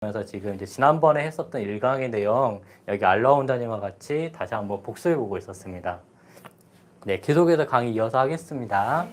그래서 지금 이제 지난번에 했었던 1강의 내용 여기 알라온다님과 같이 다시 한번 복습해 보고 있었습니다. 네, 계속해서 강의 이어서 하겠습니다.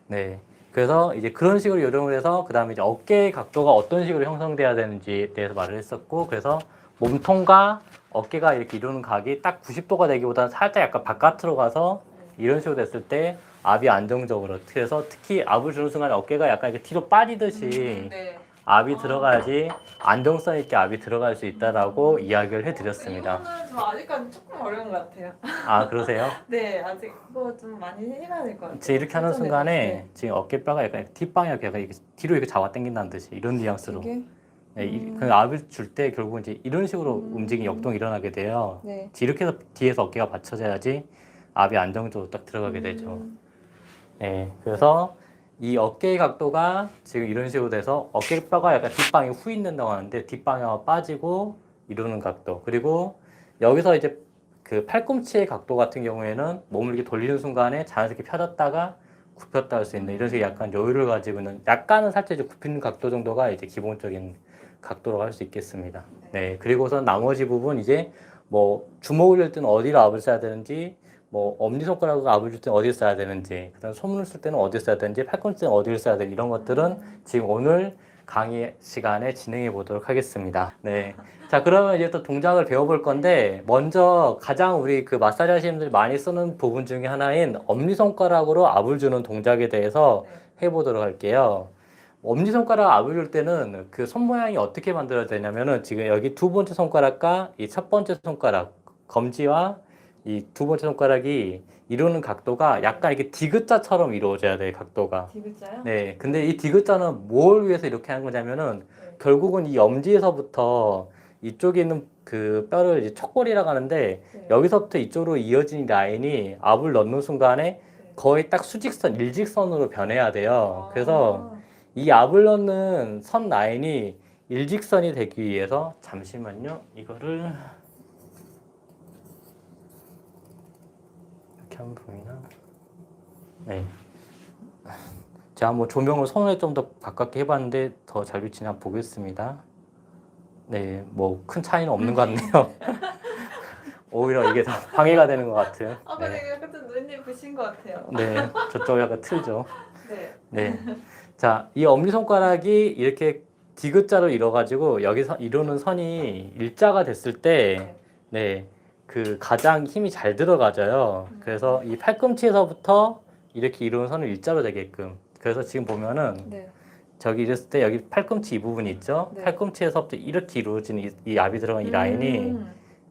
네, 그래서 이제 그런 식으로 요령을 해서 그 다음에 이제 어깨의 각도가 어떤 식으로 형성돼야 되는지에 대해서 말을 했었고, 그래서 몸통과 어깨가 이렇게 이루는 각이 딱 90도가 되기보다는 살짝 약간 바깥으로 가서 이런 식으로 됐을 때 압이 안정적으로, 그래서 특히 압을 주는 순간 어깨가 약간 이렇게 뒤로 빠지듯이 네. 압이 들어가야지 안정성 있게 압이 들어갈 수 있다라고 이야기를 해드렸습니다. 이거는 저 아직까지 조금 어려운 것 같아요. 아, 그러세요? 네, 아직 그거 좀 많이 해야 될 것 같아요. 지금 이렇게 하는 순간에 네. 지금 어깨뼈가 약간 뒷방향 약간 이렇게 뒤로 이렇게 잡아 당긴다는 듯이 이런 뉘앙스로. 이게? 네, 그 압을 줄 때 결국은 이제 이런 식으로 움직임 역동이 일어나게 돼요. 네. 이렇게 해서 뒤에서 어깨가 받쳐져야지 압이 안정적으로 딱 들어가게 되죠. 네, 그래서 이 어깨의 각도가 지금 이런 식으로 돼서 어깨뼈가 약간 뒷방에 후 있는다고 하는데 뒷방향으로 빠지고 이루는 각도. 그리고 여기서 이제 그 팔꿈치의 각도 같은 경우에는 몸을 이렇게 돌리는 순간에 자연스럽게 펴졌다가 굽혔다 할 수 있는 이런 식의 약간 여유를 가지고 있는, 약간은 살짝 이제 굽히는 각도 정도가 이제 기본적인 각도로 할 수 있겠습니다. 네, 그리고선 나머지 부분 이제 뭐 주먹을 열 때는 어디를 압을 써야 되는지, 뭐 엄지손가락으로 압을 줄 때는 어디를 써야 되는지, 그다음 손을 쓸 때는 어디를 써야 되는지, 팔꿈치는 어디를 써야 되는지, 이런 것들은 지금 오늘 강의 시간에 진행해 보도록 하겠습니다. 네. 자, 그러면 이제 또 동작을 배워볼 건데, 먼저 가장 우리 그 마사지 하시는 분들이 많이 쓰는 부분 중에 하나인 엄지손가락으로 압을 주는 동작에 대해서 해보도록 할게요. 엄지손가락 압을 줄 때는 그 손 모양이 어떻게 만들어야 되냐면은 지금 여기 두 번째 손가락과 이 첫 번째 손가락, 검지와 이 두 번째 손가락이 이루는 각도가 약간 이렇게 디귿자처럼 이루어져야 돼요, 각도가. 디귿자요? 네. 근데 이 디귿자는 뭘 위해서 이렇게 하는 거냐면은 결국은 이 엄지에서부터 이쪽에 있는 그 뼈를 이제 척골이라고 하는데 여기서부터 이쪽으로 이어진 라인이 압을 넣는 순간에 거의 딱 수직선, 일직선으로 변해야 돼요. 그래서 이 압을 넣는 선 라인이 일직선이 되기 위해서, 잠시만요. 이거를 이렇게 하면 보이나? 네. 제가 뭐 조명을 손에 좀 더 가깝게 해봤는데 더 잘 비치나 한번 보겠습니다. 네, 뭐 큰 차이는 없는 것 같네요. 오히려 이게 더 방해가 되는 것 같아요. 아, 근데 약간 좀 눈이 부신 것 같아요. 네, 저쪽 약간 틀죠. 네. 네. 자, 이 엄지손가락이 이렇게 디귿자로 이뤄가지고 여기서 이루는 선이 일자가 됐을 때, 네, 그 가장 힘이 잘 들어가져요. 그래서 이 팔꿈치에서부터 이렇게 이루는 선을 일자로 되게끔. 그래서 지금 보면은 저기 이랬을 때 여기 팔꿈치 이 부분이 있죠. 팔꿈치에서부터 이렇게 이루어지는 이 압이 들어간 이 라인이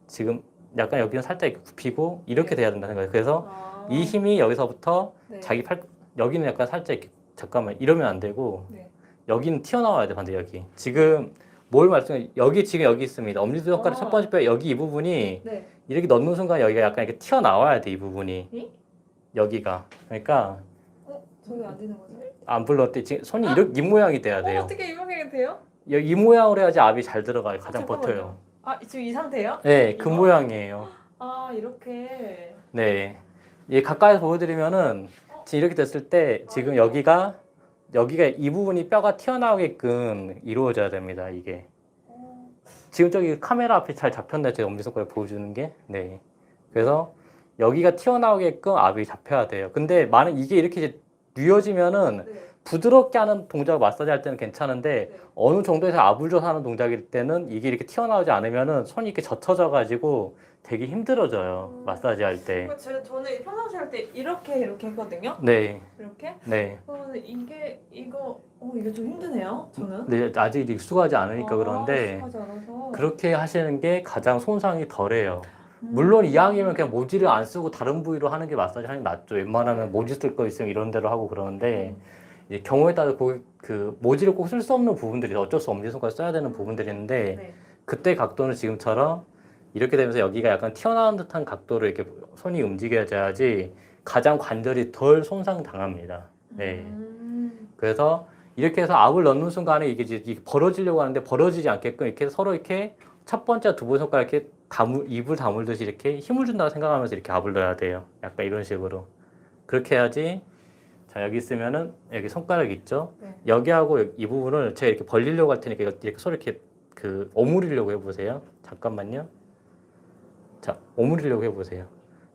지금 약간 여기는 살짝 이렇게 굽히고 이렇게 돼야 된다는 거예요. 그래서 이 힘이 여기서부터 자기 여기는 약간 살짝 이렇게, 잠깐만, 이러면 안 되고 여기는 튀어나와야 돼, 반대 여기. 지금 뭘 말씀해? 여기 지금 여기 있습니다. 엄지손가락 첫 번째 뼈 여기 이 부분이 이렇게 넣는 순간 여기가 약간 이렇게 튀어나와야 돼, 이 부분이. 여기가. 그러니까 저기 안 되는 거죠? 안 불렀대. 지금 손이 이렇게 이 모양이 돼야 돼요. 어떻게 이 모양이 돼요? 이 모양으로 해야지 압이 잘 들어가요. 가장 잠깐만요. 버텨요. 아, 지금 이 상태예요? 네, 그 이거? 모양이에요. 아, 이렇게. 네. 이 가까이서 보여드리면은 지금 이렇게 됐을 때 지금 여기가 이 부분이 뼈가 튀어나오게끔 이루어져야 됩니다. 이게. 지금 저기 카메라 앞에 잘 잡혔나요? 제가 엄지손가락 보여주는 게. 네. 그래서 여기가 튀어나오게끔 압이 잡혀야 돼요. 근데 만약 이게 이렇게 이제 뉘어지면은 부드럽게 하는 동작을 마사지 할 때는 괜찮은데 어느 정도에서 압을 줘서 하는 동작일 때는 이게 이렇게 튀어나오지 않으면은 손이 이렇게 젖혀져 가지고 되게 힘들어져요. 마사지 할 때. 저는 평상시 할 때 이렇게 했거든요. 네. 이렇게. 네. 이게 좀 힘드네요. 저는. 네, 아직 익숙하지 않으니까 그런데 익숙하지 않아서. 그렇게 하시는 게 가장 손상이 덜해요. 물론 이왕이면 그냥 모지를 안 쓰고 다른 부위로 하는 게 마사지 하는 게 낫죠. 웬만하면 모지 쓸 거 있으면 이런 데로 하고 그러는데 이제 경우에 따라 그 모지를 꼭 쓸 수 없는 부분들이 어쩔 수 없는 손가락 써야 되는 부분들이 있는데 그때 각도는 지금처럼 이렇게 되면서 여기가 약간 튀어나온 듯한 각도로 이렇게 손이 움직여져야지 가장 관절이 덜 손상 당합니다. 네. 그래서 이렇게 해서 압을 넣는 순간에 이게 이제 벌어지려고 하는데 벌어지지 않게끔 이렇게 서로 이렇게 첫 번째, 두 번째 손가락 이렇게 입을 다물듯이 이렇게 힘을 준다고 생각하면서 이렇게 압을 넣어야 돼요. 약간 이런 식으로. 그렇게 해야지. 자, 여기 있으면은 여기 손가락 있죠? 여기하고 이 부분을 제가 이렇게 벌리려고 할 테니까 이렇게 서로 이렇게 그 오므리려고 해보세요. 잠깐만요. 자, 오므리려고 해보세요.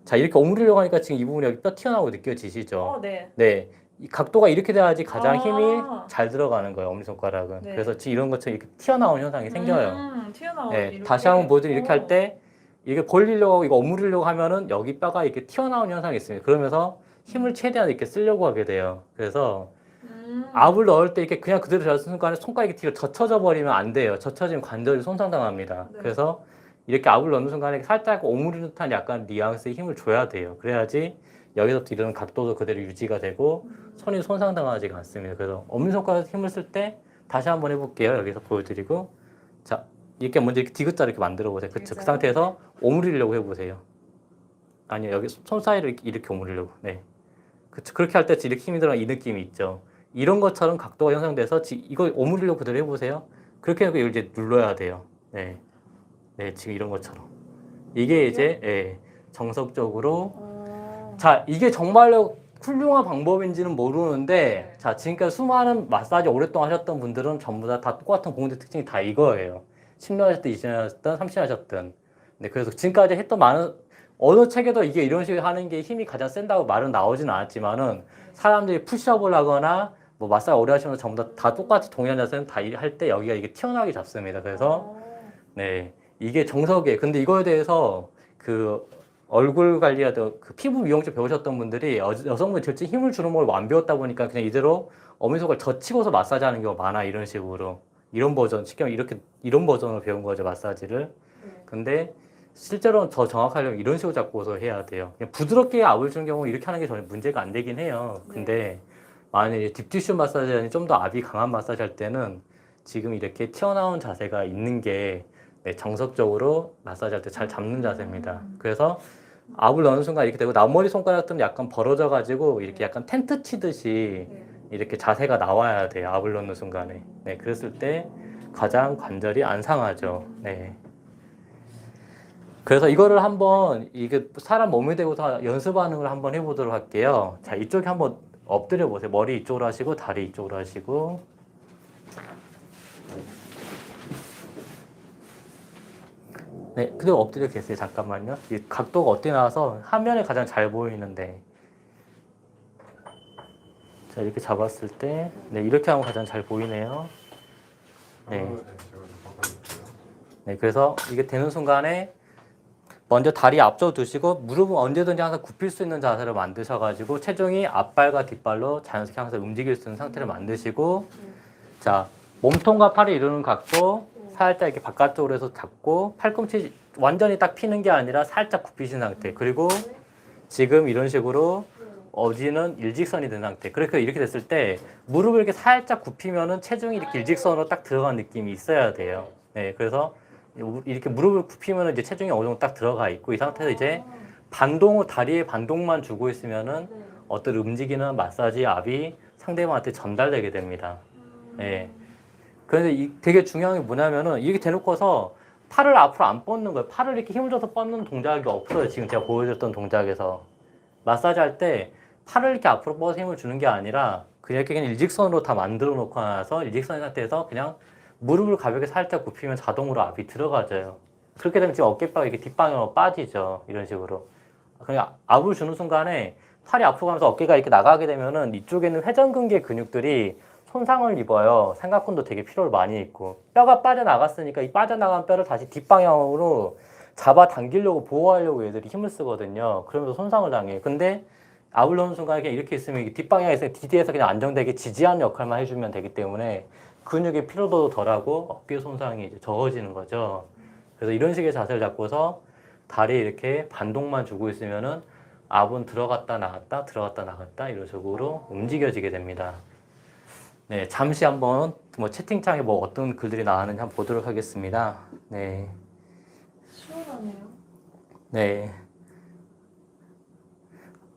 자, 이렇게 오므리려고 하니까 지금 이 부분이 여기 뼈 튀어나오고 느껴지시죠? 네. 네. 이 각도가 이렇게 돼야지 가장 힘이 아. 잘 들어가는 거예요, 엄지손가락은. 네. 그래서 지금 이런 것처럼 이렇게 튀어나오는 현상이 생겨요. 튀어나오는 네, 이렇게. 다시 한번 보여드리면 이렇게 오. 할 때 이게 벌리려고 하고 이거 오므리려고 하면은 여기 뼈가 이렇게 튀어나오는 현상이 있습니다. 그러면서 힘을 최대한 이렇게 쓰려고 하게 돼요. 그래서 압을 넣을 때 이렇게 그냥 그대로 젖은 순간에 손가락이 뒤로 젖혀져 버리면 안 돼요. 젖혀지면 관절이 손상당합니다. 네. 그래서 이렇게 압을 넣는 순간에 살짝 오므리는 듯한 약간 뉘앙스의 힘을 줘야 돼요. 그래야지 여기서부터 이런 각도도 그대로 유지가 되고 손이 손상당하지가 않습니다. 그래서 엄지손가락 힘을 쓸 때 다시 한번 해볼게요. 여기서 보여드리고 자 이렇게 먼저 이렇게 디귿자를 이렇게 만들어 보세요. 그쵸? 그 상태에서 오므리려고 해보세요. 아니요 여기 손 사이를 이렇게 오므리려고. 네. 그쵸? 그렇게 할 때 이렇게 힘이 들어가는 이 느낌이 있죠. 이런 것처럼 각도가 형성돼서 이거 오므리려고 그대로 해보세요. 그렇게 해서 이걸 이제 눌러야 돼요. 네. 네, 지금 이런 것처럼. 이게 이제 예, 정석적으로 자, 이게 정말로 훌륭한 방법인지는 모르는데 자, 지금까지 수많은 마사지 오랫동안 하셨던 분들은 전부 다 똑같은 공대 특징이 다 이거예요. 10년 하셨든 20년 하셨든 30년 하셨든. 네, 그래서 지금까지 했던 많은 어느 책에도 이게 이런 식으로 하는 게 힘이 가장 센다고 말은 나오진 않았지만은 사람들이 푸시업을 하거나 뭐 마사지 오래 하시면서 전부 다 똑같이 동일한 자세는 다 할 때 여기가 이게 튀어나오게 잡습니다. 그래서 네. 이게 정석이에요. 근데 이거에 대해서 그 얼굴 관리하던 그 피부 미용실 배우셨던 분들이 여성분이 절대 힘을 주는 걸 안 배웠다 보니까 그냥 이대로 어미속을 젖히고서 마사지 하는 경우가 많아. 이런 식으로. 이런 버전, 쉽게 말하면 이렇게, 이런 버전으로 배운 거죠, 마사지를. 근데 실제로는 더 정확하려면 이런 식으로 잡고서 해야 돼요. 그냥 부드럽게 압을 주는 경우 이렇게 하는 게 전혀 문제가 안 되긴 해요. 근데 만약에 딥티슈 마사지 아니 좀 더 압이 강한 마사지 할 때는 지금 이렇게 튀어나온 자세가 있는 게 네, 정석적으로 마사지 할 때 잘 잡는 자세입니다. 그래서 압을 넣는 순간 이렇게 되고 나머지 손가락들은 약간 벌어져 가지고 이렇게 약간 텐트 치듯이 이렇게 자세가 나와야 돼요. 압을 넣는 순간에. 네, 그랬을 때 가장 관절이 안 상하죠. 네. 그래서 이거를 한번 이게 사람 몸에 대고서 연습하는 걸 한번 해보도록 할게요. 자, 이쪽에 한번 엎드려 보세요. 머리 이쪽으로 하시고 다리 이쪽으로 하시고. 네, 그대로 엎드려 계세요. 잠깐만요. 이 각도가 어떻게 나와서 화면에 가장 잘 보이는데. 자, 이렇게 잡았을 때, 네, 이렇게 하면 가장 잘 보이네요. 네. 네, 그래서 이게 되는 순간에 먼저 다리 앞쪽 두시고 무릎은 언제든지 항상 굽힐 수 있는 자세를 만드셔가지고 체중이 앞발과 뒷발로 자연스럽게 항상 움직일 수 있는 상태를 만드시고 자, 몸통과 팔을 이루는 각도 살짝 이렇게 바깥쪽으로 해서 잡고 팔꿈치 완전히 딱 피는 게 아니라 살짝 굽히신 상태. 그리고 지금 이런 식으로 어지는 일직선이 된 상태. 그러니까 이렇게 됐을 때 무릎을 이렇게 살짝 굽히면은 체중이 이렇게 일직선으로 딱 들어간 느낌이 있어야 돼요. 네, 그래서 이렇게 무릎을 굽히면은 이제 체중이 어느 정도 딱 들어가 있고 이 상태에서 이제 반동을 다리에 반동만 주고 있으면은 어떤 움직이는 마사지 압이 상대방한테 전달되게 됩니다. 네. 그런데 되게 중요한 게 뭐냐면은 이렇게 대놓고서 팔을 앞으로 안 뻗는 거예요. 팔을 이렇게 힘을 줘서 뻗는 동작이 없어요. 지금 제가 보여줬던 동작에서. 마사지 할 때 팔을 이렇게 앞으로 뻗어서 힘을 주는 게 아니라 그냥 이렇게 그냥 일직선으로 다 만들어 놓고 나서 일직선 상태에서 그냥 무릎을 가볍게 살짝 굽히면 자동으로 압이 들어가져요. 그렇게 되면 지금 어깨뼈가 이렇게 뒷방향으로 빠지죠. 이런 식으로. 그냥 압을 주는 순간에 팔이 앞으로 가면서 어깨가 이렇게 나가게 되면은 이쪽에 있는 회전근개 근육들이 손상을 입어요. 삼각근도 되게 피로를 많이 입고 뼈가 빠져나갔으니까 이 빠져나간 뼈를 다시 뒷방향으로 잡아 당기려고 보호하려고 얘들이 힘을 쓰거든요. 그러면서 손상을 당해요. 근데 압을 넣는 순간에 그냥 이렇게 있으면 뒷방향에서 뒤에서 그냥 안정되게 지지하는 역할만 해주면 되기 때문에 근육의 피로도도 덜하고 어깨 손상이 이제 적어지는 거죠. 그래서 이런 식의 자세를 잡고서 다리에 이렇게 반동만 주고 있으면은 압은 들어갔다 나갔다 들어갔다 나갔다 이런 식으로 움직여지게 됩니다. 네, 잠시 한번 뭐 채팅창에 뭐 어떤 글들이 나왔는지 한번 보도록 하겠습니다. 네. 시원하네요. 네.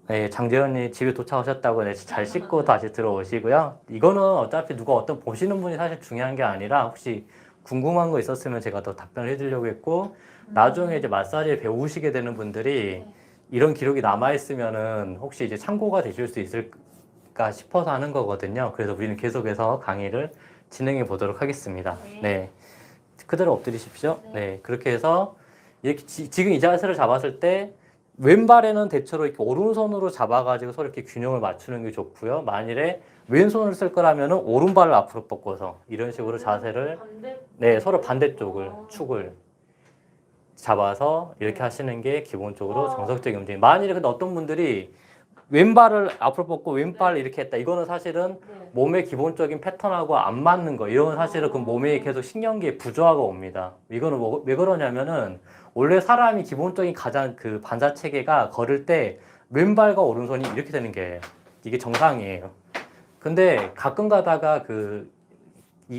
네, 장재현님 집에 도착하셨다고 네, 잘 씻고 다시 들어오시고요. 이거는 어차피 누가 어떤 보시는 분이 사실 중요한 게 아니라 혹시 궁금한 거 있었으면 제가 더 답변을 해드리려고 했고 나중에 이제 마사지를 배우시게 되는 분들이 이런 기록이 남아있으면은 혹시 이제 참고가 되실 수 있을까 싶어서 하는 거거든요. 그래서 우리는 계속해서 강의를 진행해 보도록 하겠습니다. 네. 그대로 엎드리십시오. 네. 네, 그렇게 해서 이렇게 지금 이 자세를 잡았을 때 왼발에는 대체로 이렇게 오른손으로 잡아가지고 서로 이렇게 균형을 맞추는 게 좋고요. 만일에 왼손을 쓸 거라면은 오른발을 앞으로 뻗고서 이런 식으로 자세를 반대. 네, 서로 반대쪽을 아. 축을 잡아서 이렇게 네. 하시는 게 기본적으로 와. 정석적인 움직임. 만일에 근데 어떤 분들이 왼발을 앞으로 뻗고 왼발을 이렇게 했다. 이거는 사실은 네. 몸의 기본적인 패턴하고 안 맞는 거. 이런 사실은 그 몸에 계속 신경계에 부조화가 옵니다. 이거는 왜 그러냐면은 원래 사람이 기본적인 가장 그 반사 체계가 걸을 때 왼발과 오른손이 이렇게 되는 게 이게 정상이에요. 근데 가끔 가다가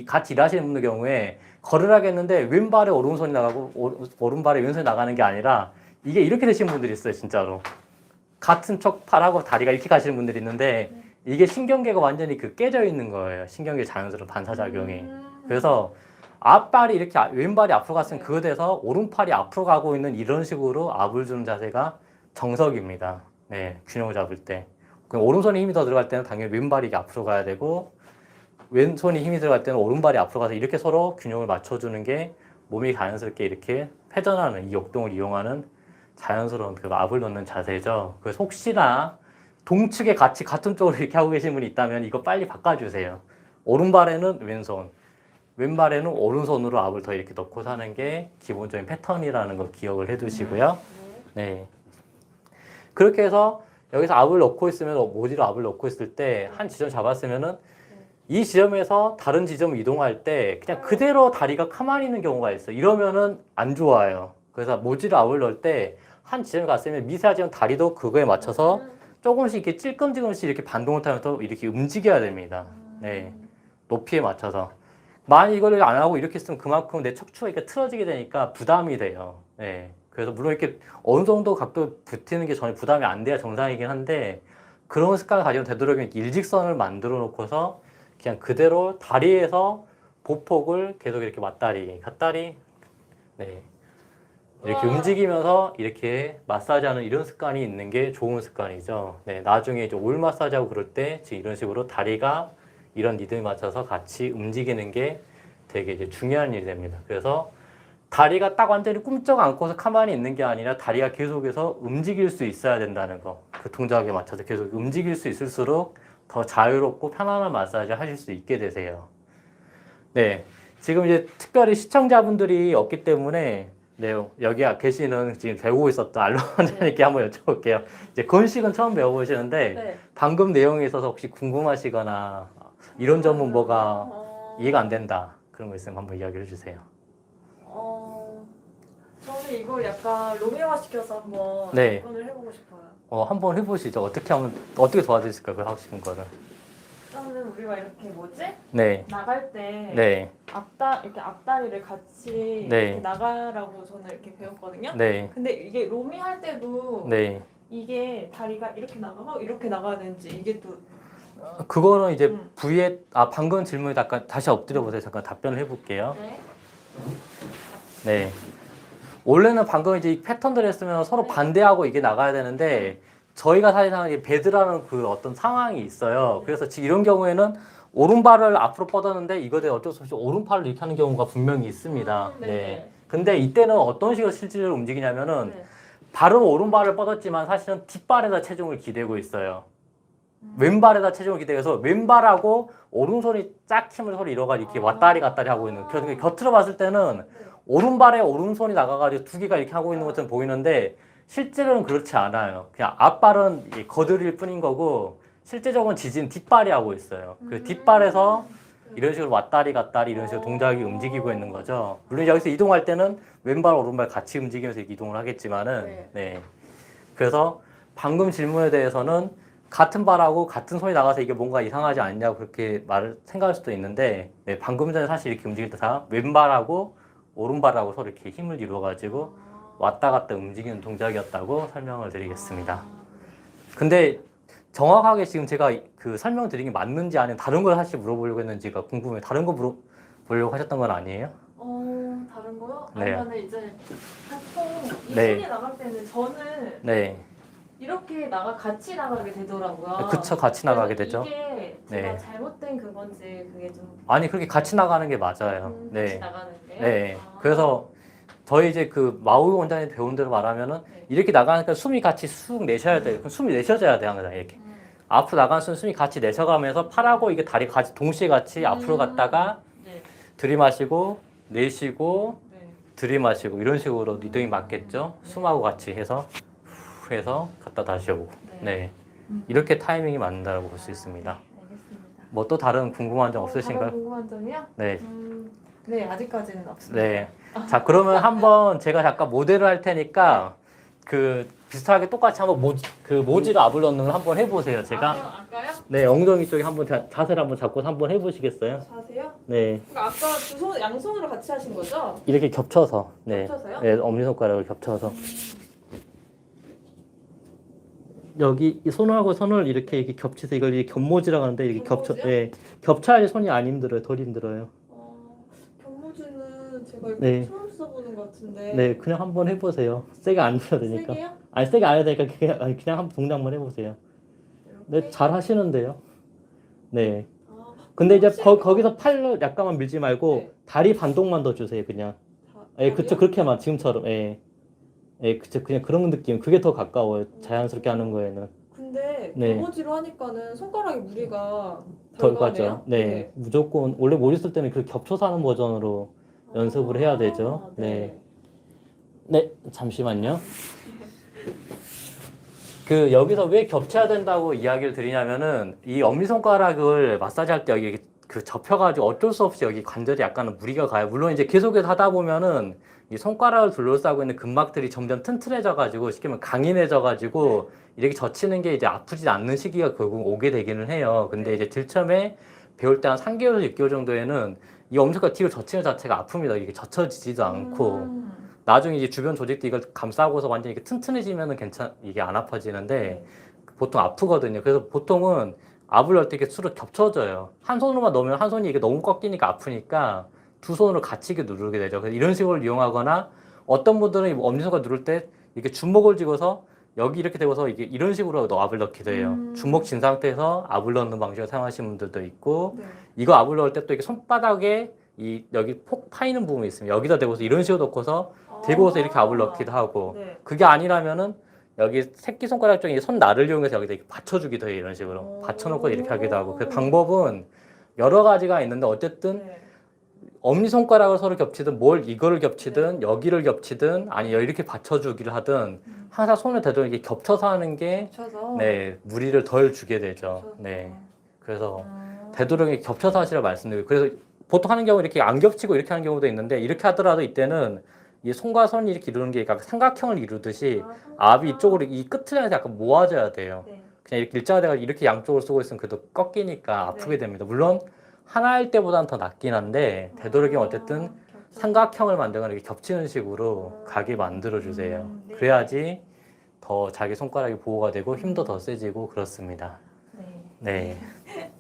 같이 일하시는 분들 경우에 걸으라겠는데 왼발에 오른손이 나가고 오른발에 왼손이 나가는 게 아니라 이게 이렇게 되시는 분들이 있어요, 진짜로. 같은 쪽 팔하고 다리가 이렇게 가시는 분들이 있는데 이게 신경계가 완전히 깨져 있는 거예요. 신경계 자연스러운 반사작용이. 그래서 앞발이 이렇게 왼발이 앞으로 갔으면 그거 돼서 오른팔이 앞으로 가고 있는 이런 식으로 압을 주는 자세가 정석입니다. 네, 균형을 잡을 때. 그럼 오른손에 힘이 더 들어갈 때는 당연히 왼발이 이렇게 앞으로 가야 되고 왼손이 힘이 들어갈 때는 오른발이 앞으로 가서 이렇게 서로 균형을 맞춰주는 게 몸이 자연스럽게 이렇게 회전하는 이 역동을 이용하는 자연스러운 그 압을 넣는 자세죠. 그래서 혹시나 동측에 같이 같은 쪽으로 이렇게 하고 계신 분이 있다면 이거 빨리 바꿔주세요. 오른발에는 왼손, 왼발에는 오른손으로 압을 더 이렇게 넣고 사는 게 기본적인 패턴이라는 걸 기억을 해두시고요. 네. 그렇게 해서 여기서 압을 넣고 있으면 모지로 압을 넣고 있을 때 한 지점 잡았으면은 이 지점에서 다른 지점 이동할 때 그냥 그대로 다리가 가만히 있는 경우가 있어요. 이러면은 안 좋아요. 그래서 모지로 압을 넣을 때 한 지점에 갔으면 미세하지만 다리도 그거에 맞춰서 조금씩 이렇게 찔끔찔끔씩 이렇게 반동을 타면서 이렇게 움직여야 됩니다. 네. 높이에 맞춰서. 만약 이걸 안 하고 이렇게 쓰면 그만큼 내 척추가 이렇게 틀어지게 되니까 부담이 돼요. 네. 그래서 물론 이렇게 어느 정도 각도 붙이는 게 전혀 부담이 안 돼야 정상이긴 한데 그런 습관을 가지면 되도록이면 일직선을 만들어 놓고서 그냥 그대로 다리에서 보폭을 계속 이렇게 왔다리, 갔다리, 네. 이렇게 움직이면서 이렇게 마사지하는 이런 습관이 있는 게 좋은 습관이죠. 네. 나중에 이제 올 마사지하고 그럴 때 지금 이런 식으로 다리가 이런 리듬에 맞춰서 같이 움직이는 게 되게 이제 중요한 일이 됩니다. 그래서 다리가 딱 완전히 꿈쩍 않고서 가만히 있는 게 아니라 다리가 계속해서 움직일 수 있어야 된다는 거. 그 동작에 맞춰서 계속 움직일 수 있을수록 더 자유롭고 편안한 마사지 하실 수 있게 되세요. 네. 지금 이제 특별히 시청자분들이 없기 때문에 네, 여기 계시는 지금 배우고 있었던 알로 원장님께 한번 여쭤볼게요. 이제 건식은 처음 배워보시는데 네. 방금 내용에 있어서 혹시 궁금하시거나 이런 점은 뭐가 이해가 안 된다. 그런 거 있으면 한번 이야기를 해주세요. 저는 이걸 약간 로미화 시켜서 한번 네. 접근을 해보고 싶어요. 한번 해보시죠. 어떻게 도와드릴까요? 그 하고 싶은 거를. 일단은 우리가 이렇게 네. 나갈 때 네. 이렇게 앞다리를 같이 네. 이렇게 나가라고 저는 이렇게 배웠거든요. 네. 근데 이게 로미 할 때도 네. 이게 다리가 이렇게 나가고 이렇게 나가야 되는지 이게 또 그거는 이제 방금 질문에 잠깐 다시 엎드려 보세요. 잠깐 답변을 해볼게요. 네. 네. 원래는 방금 이제 이 패턴들 했으면 서로 반대하고 이게 나가야 되는데 저희가 사실상 배드라는 그 어떤 상황이 있어요. 그래서 지금 이런 경우에는 오른발을 앞으로 뻗었는데 이거에 어쩔 수 없이 오른팔을 이렇게 하는 경우가 분명히 있습니다. 네. 네. 근데 이때는 어떤 식으로 실질적으로 움직이냐면은 네. 발은 오른발을 뻗었지만 사실은 뒷발에다 체중을 기대고 있어요. 왼발에다 체중을 기대서 왼발하고 오른손이 짝 힘을 서로 이뤄가지고 이렇게 왔다리 갔다리 하고 있는. 그래서 겉으로 봤을 때는 오른발에 오른손이 나가가지고 두 개가 이렇게 하고 있는 것처럼 보이는데 실제로는 그렇지 않아요. 그냥 앞발은 거들일 뿐인 거고 실제적으로는 지진 뒷발이 하고 있어요. 그 뒷발에서 이런 식으로 왔다리 갔다리 이런 식으로 동작이 움직이고 있는 거죠. 물론 여기서 이동할 때는 왼발 오른발 같이 움직이면서 이동을 하겠지만은 네. 그래서 방금 질문에 대해서는 같은 발하고 같은 손이 나가서 이게 뭔가 이상하지 않냐고 그렇게 생각할 수도 있는데 네, 방금 전에 사실 이렇게 움직일 때 다 왼발하고 오른발하고 서로 이렇게 힘을 이루어가지고 왔다 갔다 움직이는 동작이었다고 설명을 드리겠습니다. 근데 정확하게 지금 제가 그 설명드린 게 맞는지 아니면 다른 걸 사실 물어보려고 했는지가 궁금해요. 다른 거 물어보려고 하셨던 건 아니에요? 다른 거요? 네. 아니면 이제 보통 이 네. 손이 나갈 때는 저는 네. 이렇게 같이 나가게 되더라고요. 그쵸, 같이 나가게 되죠. 이게 제가 네. 잘못된 그건지 그게 좀 아니, 그렇게 같이 나가는 게 맞아요. 같이 네. 나가는 게. 네. 아. 그래서 저희 이제 그 마우이 원장님 배운 대로 말하면은 네. 이렇게 나가니까 숨이 같이 쑥 내셔야 돼요. 그럼 숨이 내셔져야 돼요, 항상 이렇게. 앞으로 나가는 숨이 같이 내셔가면서 팔하고 이게 다리 같이 동시에 같이 앞으로 갔다가 네. 들이마시고 내쉬고 네. 들이마시고 이런 식으로 리듬이 맞겠죠? 숨하고 같이 해서 후 해서 갔다 다시 오고. 네. 이렇게 타이밍이 맞는다고 볼 수 있습니다. 알겠습니다. 뭐 또 다른 궁금한 점 다른 없으신가요? 궁금한 점이요? 네. 네, 아직까지는 없습니다. 네. 자, 그러면 한번 제가 잠깐 모델을 할 테니까 그 비슷하게 똑같이 한번 모지를 압을 넣는 걸 한번 해보세요. 제가. 아까요? 네, 엉덩이 쪽에 한번 자세를 한번 잡고 한번 해보시겠어요? 자세요? 네. 그러니까 아까 양손으로 같이 하신 거죠? 이렇게 겹쳐서. 네. 겹쳐서요? 네, 엄지손가락을 겹쳐서. 여기 이 손하고 손을 이렇게 겹치서 이걸 이렇게 겹모지라고 하는데 이렇게 겹모지요? 예, 겹쳐야지 손이 안 힘들어요. 덜 힘들어요. 경모지는 제가 이거 네. 처음 써보는 것 같은데. 네, 그냥 한번 해보세요. 세게 안 해도 되니까. 세게요? 아니, 세게 안 해도 되니까 그냥 한번 동작만 해보세요. 이렇게? 네, 잘 하시는데요. 네. 아, 근데 이제 확실히 거기서 팔로 약간만 밀지 말고 네. 다리 반동만 더 주세요, 그냥. 예, 그쵸, 다리요? 그렇게만 지금처럼. 예. 예, 그쵸, 그냥 그런 느낌. 그게 더 가까워요. 자연스럽게 하는 거에는. 근데 네. 경모지로 하니까는 손가락에 무리가 덜 덜 가죠. 가네요. 네. 무조건 원래 못 있을 때는 그 겹쳐서 하는 버전으로 연습을 해야 되죠. 네. 네, 잠시만요. 그 여기서 왜 겹쳐야 된다고 이야기를 드리냐면은 이 엄지손가락을 마사지할 때 여기 그 접혀가지고 어쩔 수 없이 여기 관절이 약간 무리가 가요. 물론 이제 계속해서 하다 보면은 이 손가락을 둘러싸고 있는 근막들이 점점 튼튼해져가지고 쉽게 말하면 강인해져가지고 이렇게 젖히는 게 이제 아프지 않는 시기가 결국 오게 되기는 해요. 근데 이제 제일 처음에 배울 때 한 3개월에서 6개월 정도에는 이 엄지손가락 뒤로 젖히는 자체가 아픕니다. 이게 젖혀지지도 않고. 나중에 이제 주변 조직도 이걸 감싸고서 완전히 이렇게 튼튼해지면은 이게 안 아파지는데 보통 아프거든요. 그래서 보통은 압을 넣을 때 이렇게 수로 겹쳐져요. 한 손으로만 넣으면 한 손이 이게 너무 꺾이니까 아프니까 두 손으로 같이 이렇게 누르게 되죠. 그래서 이런 식으로 이용하거나 어떤 분들은 엄지손가락 누를 때 이렇게 주먹을 쥐고서 여기 이렇게 되고서 이게 이런 식으로 압을 넣기도 해요. 주먹 쥔 상태에서 압을 넣는 방식을 사용하시는 분들도 있고 네. 이거 압을 넣을 때 또 이렇게 손바닥에 여기 폭 파이는 부분이 있으면 여기다 대고서 이런 식으로 넣고서 대고서 이렇게 압을 넣기도 하고 네. 그게 아니라면은 여기 새끼손가락 쪽에 손날을 이용해서 여기다 이렇게 받쳐주기도 해요. 이런 식으로 받쳐놓고 이렇게 하기도 하고 그 방법은 여러 가지가 있는데 어쨌든 네. 엄지손가락을 서로 겹치든 이거를 겹치든 여기를 겹치든 아니 이렇게 받쳐주기를 하든 항상 손을 되도록 이렇게 겹쳐서 하는 게 겹쳐서. 네, 무리를 덜 주게 되죠. 겹쳐서. 네. 그래서 아. 되도록 이렇게 겹쳐서 하시라고 말씀드리고 그래서 보통 하는 경우 이렇게 안 겹치고 이렇게 하는 경우도 있는데 이렇게 하더라도 이때는 이 손과 손이 이렇게 이루는 게 약간 삼각형을 이루듯이 압이 이쪽으로 이 끝을 향해서 약간 모아져야 돼요. 네. 그냥 이렇게 일자가 이렇게 양쪽으로 쓰고 있으면 그래도 꺾이니까 아프게 네. 됩니다. 물론 하나일 때보다는 더 낫긴 한데 되도록이면 어쨌든 겹쳐서. 삼각형을 만들거나 이렇게 겹치는 식으로 가게 만들어 주세요. 네. 그래야지 더 자기 손가락이 보호가 되고 힘도 더 세지고 그렇습니다. 네. 네.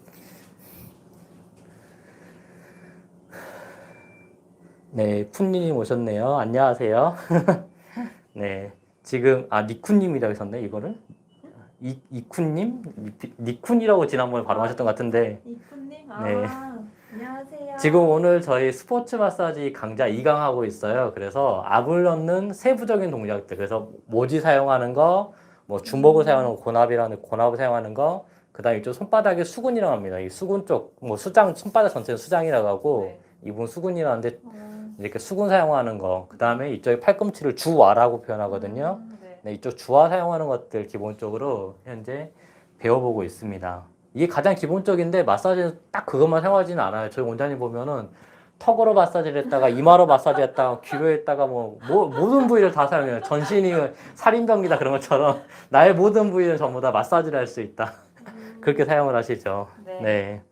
네, 푼님 오셨네요. 안녕하세요. 네, 지금 니쿤님이라고 했었네 이거를 이쿤님, 니쿤이라고 지난번에 발음하셨던 것 같은데 이쁜님, 네. 안녕하세요. 지금 오늘 저희 스포츠 마사지 강좌 2강 하고 있어요. 그래서 압을 넣는 세부적인 동작들, 그래서 모지 사용하는 거, 뭐 주먹을 사용하는 거, 고압을 사용하는 거, 그다음에 이쪽 손바닥에 수근이라고 합니다. 이 수근 쪽, 뭐 수장, 손바닥 전체는 수장이라고 하고 네. 이분 수근이라고 하는데 이렇게 수근 사용하는 거, 그다음에 이쪽에 팔꿈치를 주와라고 표현하거든요. 네. 네, 이쪽 주와 사용하는 것들 기본적으로 현재 배워보고 있습니다. 이게 가장 기본적인데 마사지는 딱 그것만 사용하지는 않아요. 저희 원장님 보면은 턱으로 마사지를 했다가 이마로 마사지 했다가 귀로 했다가 모든 부위를 다 사용해요. 전신이 살인병기다 그런 것처럼 나의 모든 부위는 전부 다 마사지를 할 수 있다. 그렇게 사용을 하시죠. 네. 네.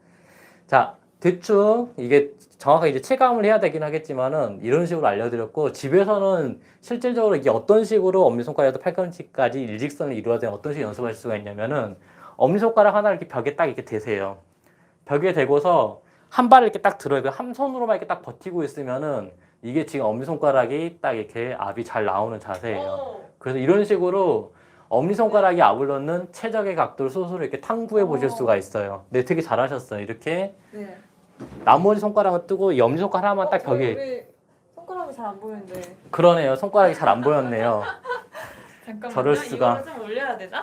자, 대충 이게 정확하게 이제 체감을 해야 되긴 하겠지만은 이런 식으로 알려드렸고 집에서는 실질적으로 이게 어떤 식으로 엄지손가락에서 팔꿈치까지 일직선을 이루어야 되는 어떤 식으로 연습할 수가 있냐면은 엄지손가락 하나를 이렇게 벽에 딱 이렇게 대세요. 벽에 대고서 한 발을 이렇게 딱 들어요. 한 손으로만 이렇게 딱 버티고 있으면은 이게 지금 엄지손가락이 딱 이렇게 압이 잘 나오는 자세예요. 그래서 이런 식으로 엄지손가락이 압을 넣는 최적의 각도를 스스로 이렇게 탐구해 보실 수가 있어요. 네, 되게 잘하셨어요. 이렇게 네. 나머지 손가락은 뜨고 이 엄지손가락 하나만 딱 벽에. 왜 손가락이 잘 안 보이는데. 그러네요. 손가락이 잘 안 보였네요. 잠깐만요. 저럴 수가. 이거를 좀 올려야 되죠?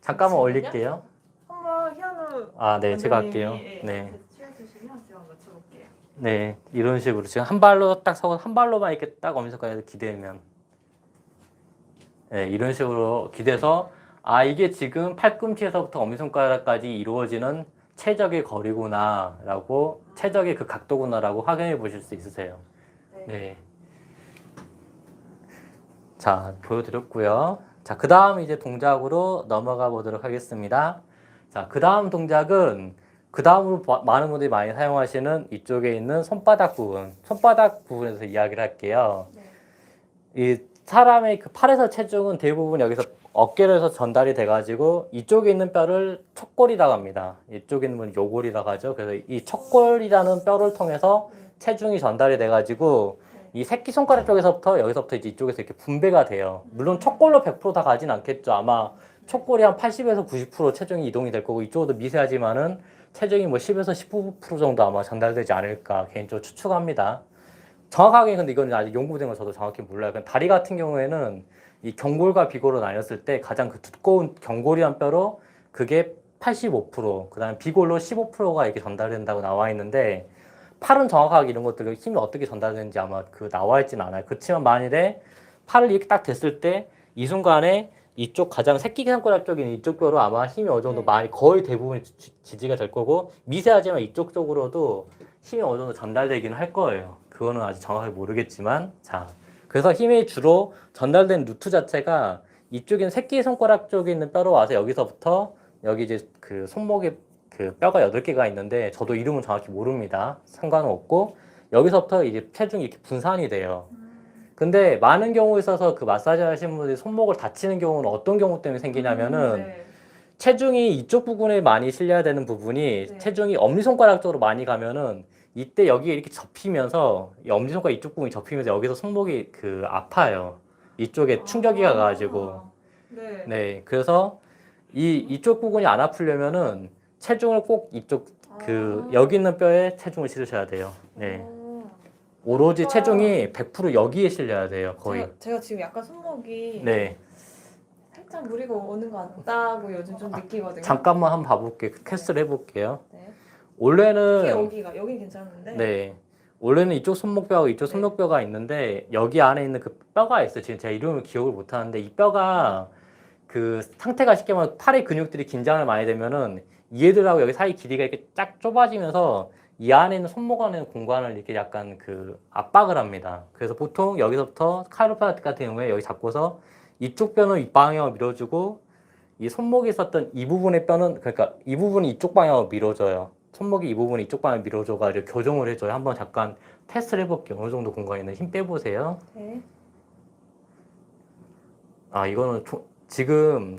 잠깐만 잠시만요. 올릴게요. 한번 현우 아, 네, 제가 원장님이, 할게요. 네. 치워주시면 제가 맞춰볼게요. 네, 이런 식으로 지금 한 발로 딱 서고 한 발로만 이렇게 딱 엄지손가락에 기대면, 네, 이런 식으로 기대서 아 이게 지금 팔꿈치에서부터 엄지손가락까지 이루어지는 최적의 거리구나라고 최적의 그 각도구나라고 확인해 보실 수 있으세요. 네. 네. 자, 보여드렸고요. 자, 그 다음 이제 동작으로 넘어가 보도록 하겠습니다. 자, 그 다음 동작은 그 다음으로 많은 분들이 많이 사용하시는 이쪽에 있는 손바닥 부분에서 이야기를 할게요. 네. 이 사람의 그 팔에서 체중은 대부분 여기서 어깨에서 전달이 돼가지고 이쪽에 있는 뼈를 척골이라고 합니다. 이쪽에 있는 건 요골이라고 하죠. 그래서 이 척골이라는 뼈를 통해서 체중이 전달이 돼가지고 이 새끼손가락 쪽에서부터 여기서부터 이제 이쪽에서 이렇게 분배가 돼요. 물론 척골로 100% 다 가진 않겠죠. 아마 척골이 한 80에서 90% 체중이 이동이 될 거고 이쪽도 미세하지만은 체중이 뭐 10에서 15% 정도 아마 전달되지 않을까 개인적으로 추측합니다. 정확하게 근데 이건 아직 연구된 건 저도 정확히 몰라요. 다리 같은 경우에는 이 경골과 비골로 나눴을 때 가장 그 두꺼운 경골이란 뼈로 그게 85%, 그다음에 비골로 15%가 이렇게 전달된다고 나와 있는데 팔은 정확하게 이런 것들 힘이 어떻게 전달되는지 아마 그 나와 있진 않아요. 그렇지만 만일에 팔을 이렇게 딱 댔을 때 이 순간에 이쪽 가장 새끼손가락 쪽인 이쪽 뼈로 아마 힘이 어느 정도 많이 거의 대부분 지지가 될 거고 미세하지만 이쪽 쪽으로도 힘이 어느 정도 전달되기는 할 거예요. 그거는 아직 정확하게 모르겠지만 자 그래서 힘이 주로 전달된 루트 자체가 이쪽인 새끼손가락 쪽에 있는 뼈로 와서 여기서부터 여기 이제 그 손목에 그 뼈가 8개가 있는데 저도 이름은 정확히 모릅니다. 상관은 없고 여기서부터 이제 체중이 이렇게 분산이 돼요. 근데 많은 경우에 있어서 그 마사지 하시는 분들이 손목을 다치는 경우는 어떤 경우 때문에 생기냐면은 네. 체중이 이쪽 부분에 많이 실려야 되는 부분이 네. 체중이 엄지손가락 쪽으로 많이 가면은 이때 여기에 이렇게 접히면서 이 엄지손가락 이쪽 부분이 접히면서 여기서 손목이 그 아파요. 이쪽에 충격이 가가지고. 네. 네. 그래서 이쪽 부분이 안 아프려면은 체중을 꼭 이쪽 그 여기 있는 뼈에 체중을 실으셔야 돼요. 네. 오로지 체중이 100% 여기에 실려야 돼요. 거의. 제가 지금 약간 손목이 네. 살짝 무리가 오는 것 같다고 요즘 좀 느끼거든요. 잠깐만 한번 봐볼게요. 테스트를 해볼게요. 네. 특히 원래는 여기 괜찮은데. 네. 원래는 이쪽 손목뼈하고 이쪽 손목뼈가 있는데 여기 안에 있는 그 뼈가 있어요. 지금 제가 이름을 기억을 못 하는데 이 뼈가 그 상태가 쉽게 말하면 팔의 근육들이 긴장을 많이 되면은 얘들하고 여기 사이 길이가 이렇게 쫙 좁아지면서 이 안에 있는 손목 안에 있는 공간을 이렇게 약간 그 압박을 합니다. 그래서 보통 여기서부터 카이로프라틱 같은 경우에 여기 잡고서 이쪽 뼈는 이 방향으로 밀어주고 이 손목에 있었던 이 부분의 뼈는 그러니까 이 부분이 이쪽 방향으로 밀어줘요. 손목이 이 부분이 이쪽 방향으로 밀어줘가지고 교정을 해줘요. 한번 잠깐 테스트를 해볼게요. 어느 정도 공간이 있는지 힘 빼보세요. 네. 아 이거는 지금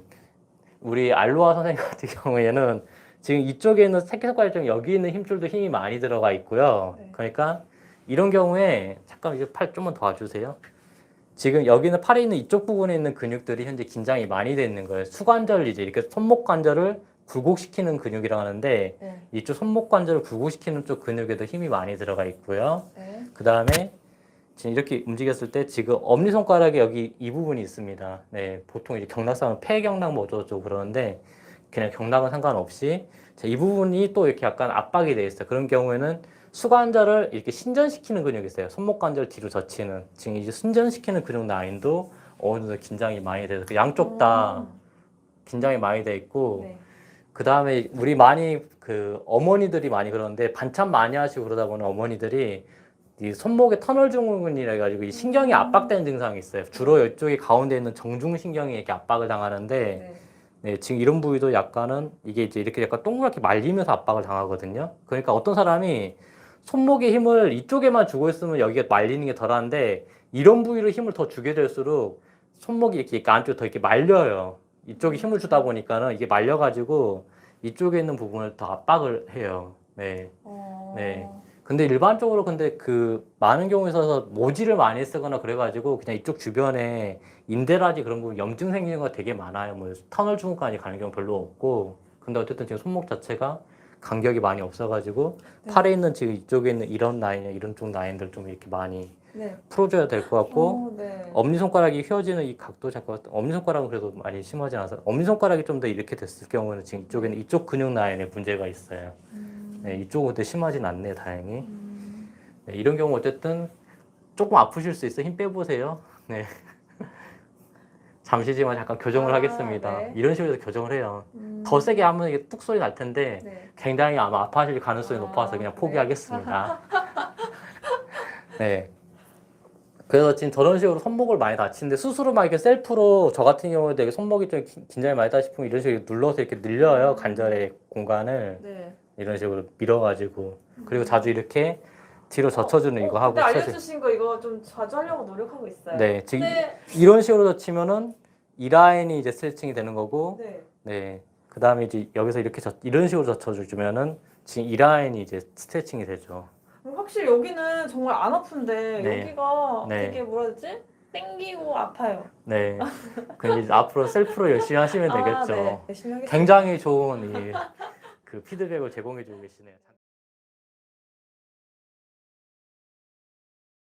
우리 알로하 선생님 같은 경우에는 지금 이쪽에 있는 새끼손가락 중 여기 있는 힘줄도 힘이 많이 들어가 있고요. 네. 그러니까 이런 경우에 잠깐 이제 팔 좀만 더 와주세요. 지금 여기는 팔에 있는 이쪽 부분에 있는 근육들이 현재 긴장이 많이 돼 있는 거예요. 수관절이지 이렇게 손목 관절을 굴곡시키는 근육이라고 하는데 네. 이쪽 손목 관절을 굴곡시키는 쪽 근육에도 힘이 많이 들어가 있고요. 네. 그 다음에 지금 이렇게 움직였을 때 지금 엄지손가락에 여기 이 부분이 있습니다. 네, 보통 이제 경락상은 폐경락 뭐 어쩌고 그러는데 그냥 경락은 상관없이 이 부분이 또 이렇게 약간 압박이 돼 있어요. 그런 경우에는 수관절을 이렇게 신전시키는 근육이 있어요. 손목 관절 뒤로 젖히는 지금 이제 신전시키는 근육 라인도 어느 정도 긴장이 많이 돼서 양쪽 다 긴장이 많이 돼 있고 네. 그 다음에 우리 많이 그 어머니들이 많이 그러는데 반찬 많이 하시고 그러다 보면 어머니들이 이 손목에 터널 증후군이라 해가지고 이 신경이 압박되는 증상이 있어요. 주로 이쪽에 가운데 있는 정중신경이 이렇게 압박을 당하는데 네. 네, 지금 이런 부위도 약간은 이게 이제 이렇게 약간 동그랗게 말리면서 압박을 당하거든요. 그러니까 어떤 사람이 손목에 힘을 이쪽에만 주고 있으면 여기가 말리는 게 덜한데 이런 부위로 힘을 더 주게 될수록 손목이 이렇게 안쪽에 더 이렇게 말려요. 이쪽에 힘을 주다 보니까는 이게 말려가지고 이쪽에 있는 부분을 더 압박을 해요. 네. 네. 근데 일반적으로 근데 그 많은 경우에 있어서 모지를 많이 쓰거나 그래가지고 그냥 이쪽 주변에 인대라지 그런 부분 염증 생기는 거 되게 많아요. 뭐 터널 증후까지 가는 경우 별로 없고. 근데 어쨌든 지금 손목 자체가 간격이 많이 없어가지고 네. 팔에 있는 지금 이쪽에 있는 이런 라인이나 이런 쪽 라인들 좀 이렇게 많이 네. 풀어줘야 될 것 같고. 네. 엄지손가락이 휘어지는 이 각도 잠깐 엄지손가락은 그래도 많이 심하지 않아서 엄지손가락이 좀 더 이렇게 됐을 경우는 지금 이쪽에는 이쪽 근육 라인에 문제가 있어요. 네, 이쪽은 근데 심하진 않네 다행히. 네, 이런 경우 어쨌든 조금 아프실 수 있어. 힘 빼보세요. 네. 잠시지만 잠깐 교정을 하겠습니다. 네. 이런 식으로 해서 교정을 해요. 더 세게 하면 이게 뚝 소리 날 텐데 네. 굉장히 아마 아파하실 가능성이 높아서 그냥 네. 포기하겠습니다. 네. 그래서 지금 저런 식으로 손목을 많이 다치는데 스스로 막 이렇게 셀프로 저 같은 경우에 되게 손목이 좀 긴장이 많이 다 싶으면 이런 식으로 눌러서 이렇게 늘려요. 관절의 공간을 네. 이런 식으로 밀어가지고 그리고 자주 이렇게 뒤로 젖혀주는 이거 하고 그때 쳐주- 알려주신 거 이거 좀 자주 하려고 노력하고 있어요. 네, 지금 네. 이런 식으로 치면은 이 라인이 이제 스트레칭이 되는 거고, 네. 네, 그 다음에 이제 여기서 이렇게 이런 식으로 젖혀주면은 지금 이 라인이 이제 스트레칭이 되죠. 확실히 여기는 정말 안 아픈데 네. 여기가 네. 되게 뭐라 해야 되지? 땡기고 아파요. 네, 그 이제 앞으로 셀프로 열심히 하시면 되겠죠. 네. 열심히 하겠습니다. 굉장히 좋은 이 그 피드백을 제공해주고 계시네요.